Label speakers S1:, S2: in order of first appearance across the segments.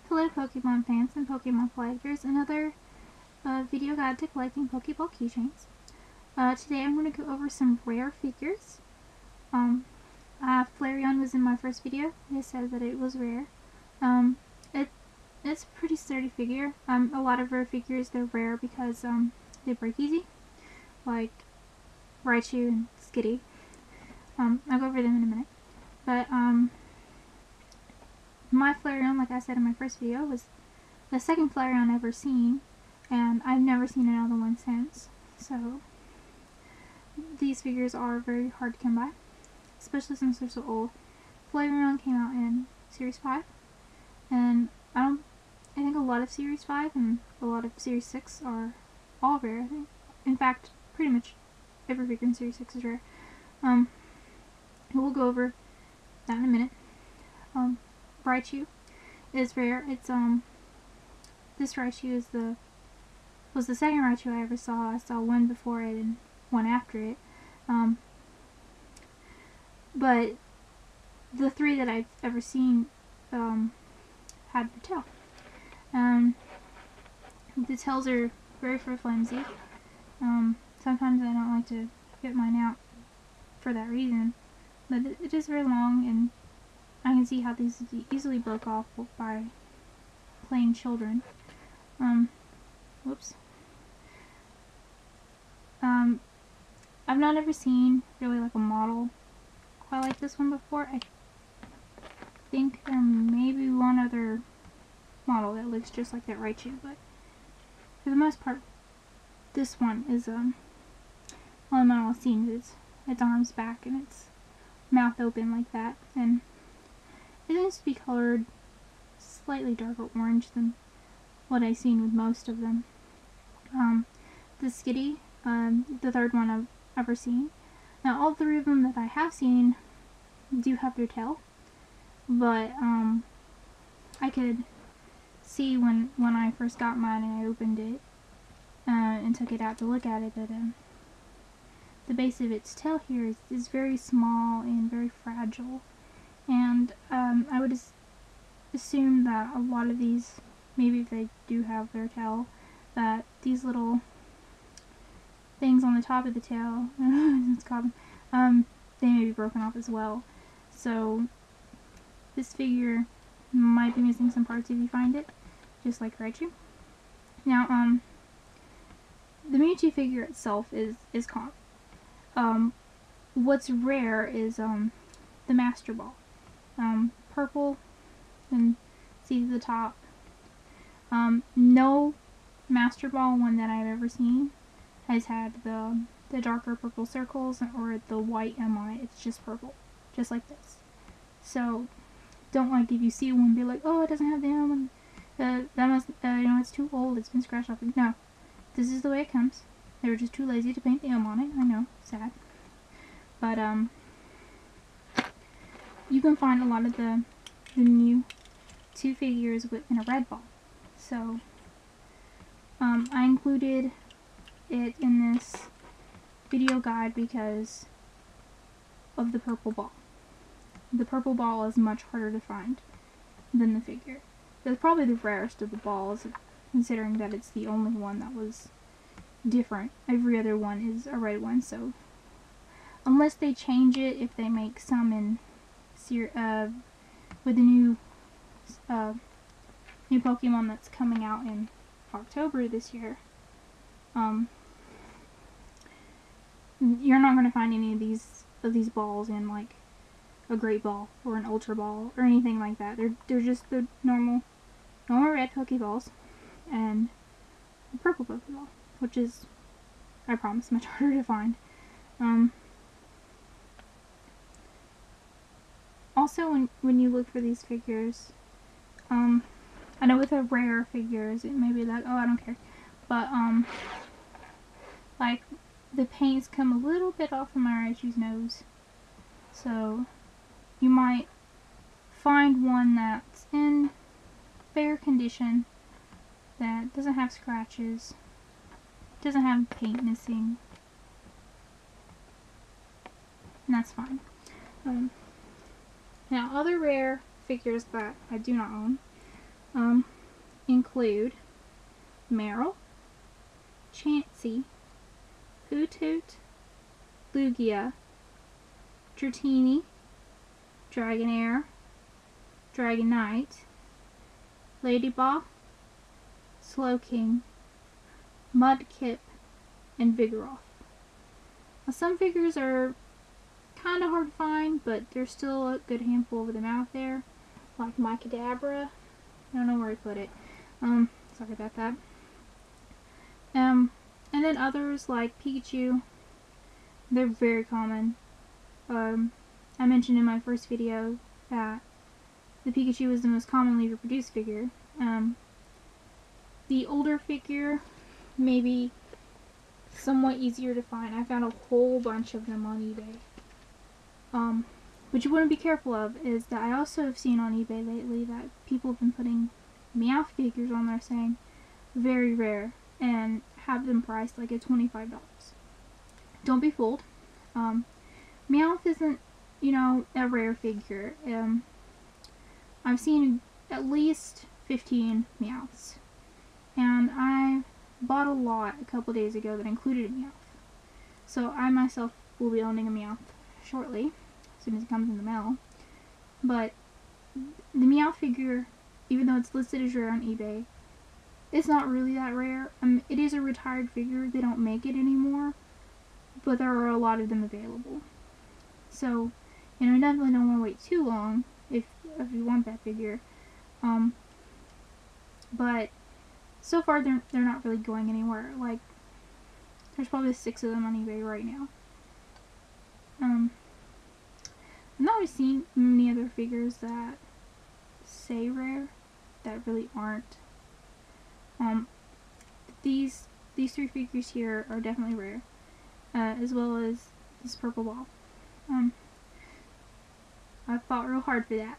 S1: Hello Pokemon fans and Pokemon collectors, another video guide to collecting Pokeball keychains. Today I'm going to go over some rare figures. Flareon was in my first video. I said that it was rare. It's a pretty sturdy figure. A lot of rare figures, they're rare because they break easy, like Raichu and Skitty. I'll go over them in a minute. But my Flareon, like I said in my first video, was the second Flareon I've ever seen, and I've never seen another one since. So these figures are very hard to come by, especially since they're so old. Flareon came out in Series 5, and I think a lot of Series 5 and a lot of Series 6 are all rare, I think. In fact, pretty much every figure in Series 6 is rare. We'll go over that in a minute. Raichu is rare. It's this Raichu was the second Raichu I ever saw. I saw one before it and one after it. But the three that I've ever seen had the tail. The tails are very flimsy. Sometimes I don't like to get mine out for that reason, but it is very long, and I can see how these easily broke off by playing children. Whoops. I've not ever seen really like a model quite like this one before. I think there may be one other model that looks just like that Raichu, but for the most part, this one is only model I've seen. Its arms back and its mouth open like that, and it seems to be colored slightly darker orange than what I've seen with most of them. The Skitty, the third one I've ever seen. Now, all three of them that I have seen do have their tail, but I could see when I first got mine and I opened it and took it out to look at it that the base of its tail here is very small and very fragile. And I would assume that a lot of these, maybe if they do have their tail, that these little things on the top of the tail, it's called, they may be broken off as well. So this figure might be missing some parts if you find it, just like Raichu. Now, the Mewtwo figure itself is calm. What's rare is the Master Ball. Purple, and see the top. No Master Ball one that I've ever seen has had the darker purple circles or the white MI. It's just purple, just like this. So don't like if you see one be like, oh, it doesn't have the M, that must it's too old, it's been scratched off. No, this is the way it comes. They were just too lazy to paint the M on it. I know, sad, but you can find a lot of the new two figures in a red ball. So I included it in this video guide because of the purple ball. The purple ball is much harder to find than the figure. It's probably the rarest of the balls, considering that it's the only one that was different. Every other one is a red one, so unless they change it, if they make some in with the new Pokemon that's coming out in October this year, you're not going to find any of these balls in like a Great Ball or an Ultra Ball or anything like that. They're just the normal red Pokeballs and the purple Pokeball, which is, I promise, much harder to find. Also, when you look for these figures, I know with the rare figures, it may be like, oh, I don't care, but, like, the paints come a little bit off of my Raichu's nose, so you might find one that's in fair condition, that doesn't have scratches, doesn't have paint missing, and that's fine. Now, other rare figures that I do not own include Meryl, Chansey, Hoothoot, Lugia, Dratini, Dragonair, Dragonite, Ladyball, Slowking, Mudkip, and Vigoroth. Now, some figures are kind of hard to find, but there's still a good handful of them out there, like my Kadabra. I don't know where I put it. Sorry about that. And then others like Pikachu. They're very common. I mentioned in my first video that the Pikachu is the most commonly reproduced figure. The older figure may be somewhat easier to find. I found a whole bunch of them on eBay. What you want to be careful of is that I also have seen on eBay lately that people have been putting Meowth figures on there saying very rare and have them priced like at $25. Don't be fooled. Meowth isn't, you know, a rare figure. I've seen at least 15 Meowths, and I bought a lot a couple days ago that included a Meowth. So I myself will be owning a Meowth shortly, as soon as it comes in the mail. But the Meowth figure, even though it's listed as rare on eBay, it's not really that rare. It is a retired figure. They don't make it anymore, but there are a lot of them available. So, you know, you definitely don't want to wait too long if you want that figure. But so far they're not really going anywhere. Like, there's probably 6 of them on eBay right now. I've not really seen many other figures that say rare that really aren't. These 3 figures here are definitely rare, as well as this purple ball. I fought real hard for that.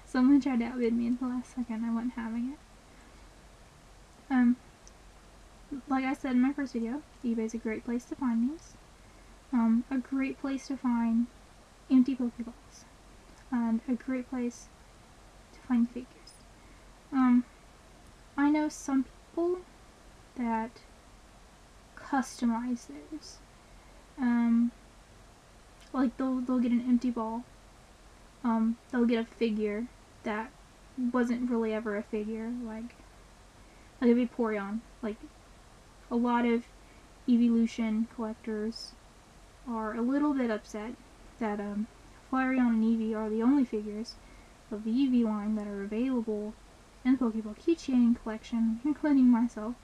S1: Someone tried to outbid me at the last second. I wasn't having it. Like I said in my first video, eBay is a great place to find these. A great place to find empty Pokeballs, and a great place to find figures. I know some people that customize theirs. Like they'll get an empty ball. They'll get a figure that wasn't really ever a figure, like a Vaporeon. Like, a lot of Evolution collectors are a little bit upset that Flareon and Eevee are the only figures of the Eevee line that are available in the Pokeball keychain collection, including myself.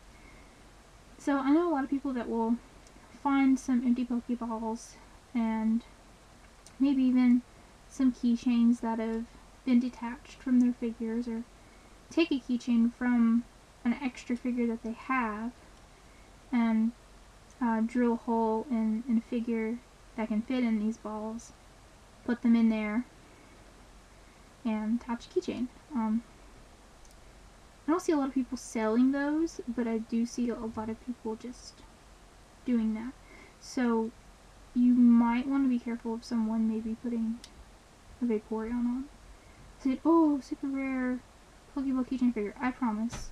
S1: So I know a lot of people that will find some empty Pokeballs and maybe even some keychains that have been detached from their figures, or take a keychain from an extra figure that they have and drill a hole in a figure that can fit in these balls, put them in there, and attach a keychain. I don't see a lot of people selling those, but I do see a lot of people just doing that. So you might want to be careful of someone maybe putting a Vaporeon on. Said, oh, super rare Pokeball keychain figure. I promise.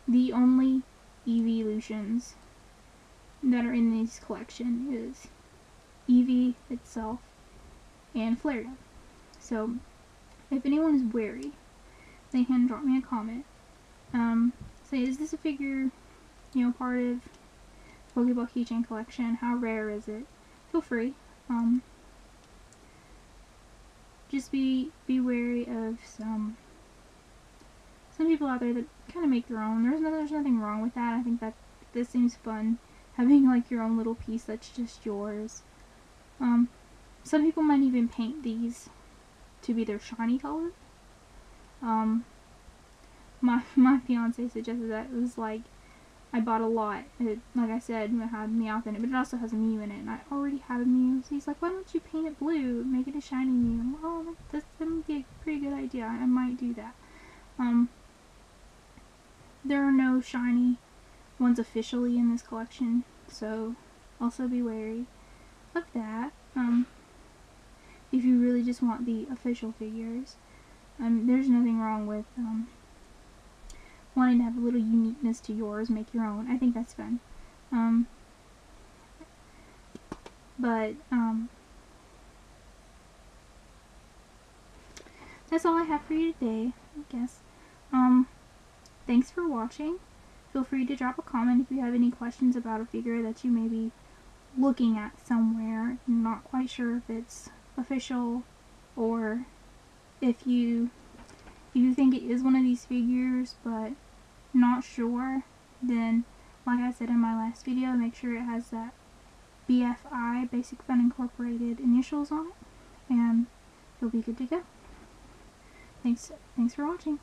S1: The only Evolutions that are in this collection is Eevee itself and Flareon. So if anyone is wary, they can drop me a comment. Say, is this a figure, you know, part of Pokeball keychain collection? How rare is it? Feel free. Just be wary of some people out there that kind of make their own. There's nothing wrong with that. I think that this seems fun, having like your own little piece that's just yours. Some people might even paint these to be their shiny color. My fiance suggested that. It was like, I bought a lot. It, like I said, it had Meowth in it, but it also has a Mew in it, and I already have a Mew. So he's like, why don't you paint it blue, make it a shiny Mew? I'm like, oh, that would be a pretty good idea. I might do that. There are no shiny ones officially in this collection, so also be wary of that. If you really just want the official figures. There's nothing wrong with wanting to have a little uniqueness to yours, make your own. I think that's fun. That's all I have for you today, I guess. Thanks for watching. Feel free to drop a comment if you have any questions about a figure that you may be looking at somewhere. I'm not quite sure if it's official, or if you think it is one of these figures but not sure, then like I said in my last video, make sure it has that BFI, Basic Fun Incorporated initials on it, and you'll be good to go. Thanks for watching.